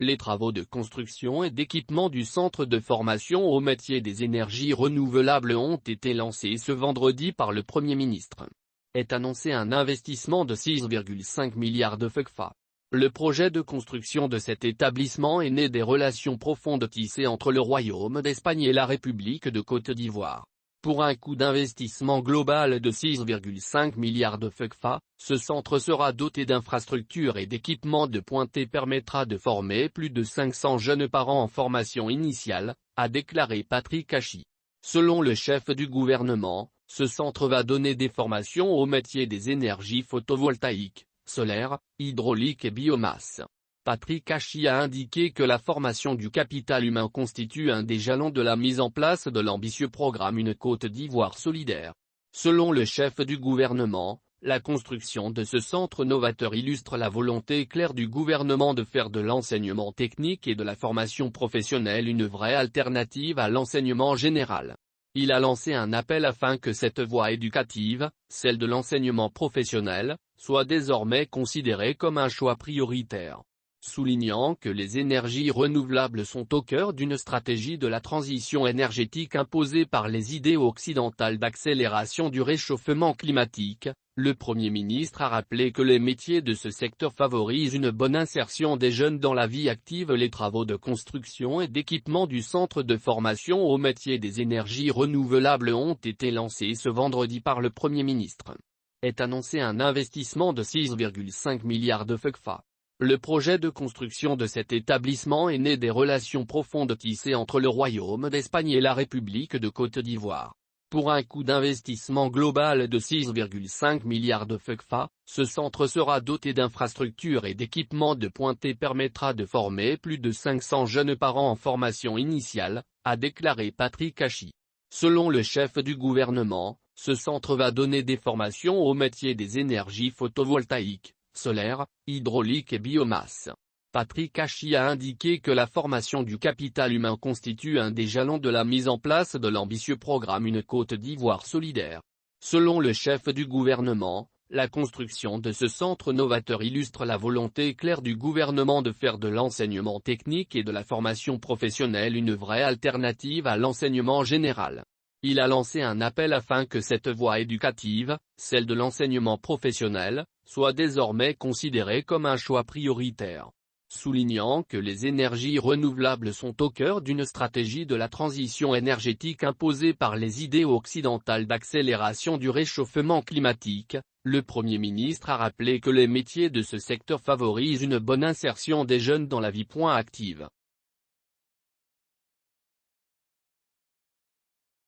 Les travaux de construction et d'équipement du centre de formation aux métiers des énergies renouvelables ont été lancés ce vendredi par le Premier ministre. Est annoncé un investissement de 6,5 milliards de FECFA. Le projet de construction de cet établissement est né des relations profondes tissées entre le Royaume d'Espagne et la République de Côte d'Ivoire. Pour un coût d'investissement global de 6,5 milliards de FECFA, ce centre sera doté d'infrastructures et d'équipements de pointe et permettra de former plus de 500 jeunes parents en formation initiale, a déclaré Patrick Hachi. Selon le chef du gouvernement, ce centre va donner des formations aux métiers des énergies photovoltaïques, solaires, hydrauliques et biomasse. Patrick Hachi a indiqué que la formation du capital humain constitue un des jalons de la mise en place de l'ambitieux programme Une Côte d'Ivoire solidaire. Selon le chef du gouvernement, la construction de ce centre novateur illustre la volonté claire du gouvernement de faire de l'enseignement technique et de la formation professionnelle une vraie alternative à l'enseignement général. Il a lancé un appel afin que cette voie éducative, celle de l'enseignement professionnel, soit désormais considérée comme un choix prioritaire. Soulignant que les énergies renouvelables sont au cœur d'une stratégie de la transition énergétique imposée par les idées occidentales d'accélération du réchauffement climatique, le Premier ministre a rappelé que les métiers de ce secteur favorisent une bonne insertion des jeunes dans la vie active. Les travaux de construction et d'équipement du centre de formation aux métiers des énergies renouvelables ont été lancés ce vendredi par le Premier ministre. Est annoncé un investissement de 6,5 milliards de FECFA. Le projet de construction de cet établissement est né des relations profondes tissées entre le Royaume d'Espagne et la République de Côte d'Ivoire. Pour un coût d'investissement global de 6,5 milliards de FECFA, ce centre sera doté d'infrastructures et d'équipements de pointe et permettra de former plus de 500 jeunes parents en formation initiale, a déclaré Patrick Hachi. Selon le chef du gouvernement, ce centre va donner des formations aux métiers des énergies photovoltaïques, solaires, hydrauliques et biomasse. Patrick Hachi a indiqué que la formation du capital humain constitue un des jalons de la mise en place de l'ambitieux programme Une Côte d'Ivoire solidaire. Selon le chef du gouvernement, la construction de ce centre novateur illustre la volonté claire du gouvernement de faire de l'enseignement technique et de la formation professionnelle une vraie alternative à l'enseignement général. Il a lancé un appel afin que cette voie éducative, celle de l'enseignement professionnel, soit désormais considérée comme un choix prioritaire. Soulignant que les énergies renouvelables sont au cœur d'une stratégie de la transition énergétique imposée par les idées occidentales d'accélération du réchauffement climatique, le Premier ministre a rappelé que les métiers de ce secteur favorisent une bonne insertion des jeunes dans la vie active.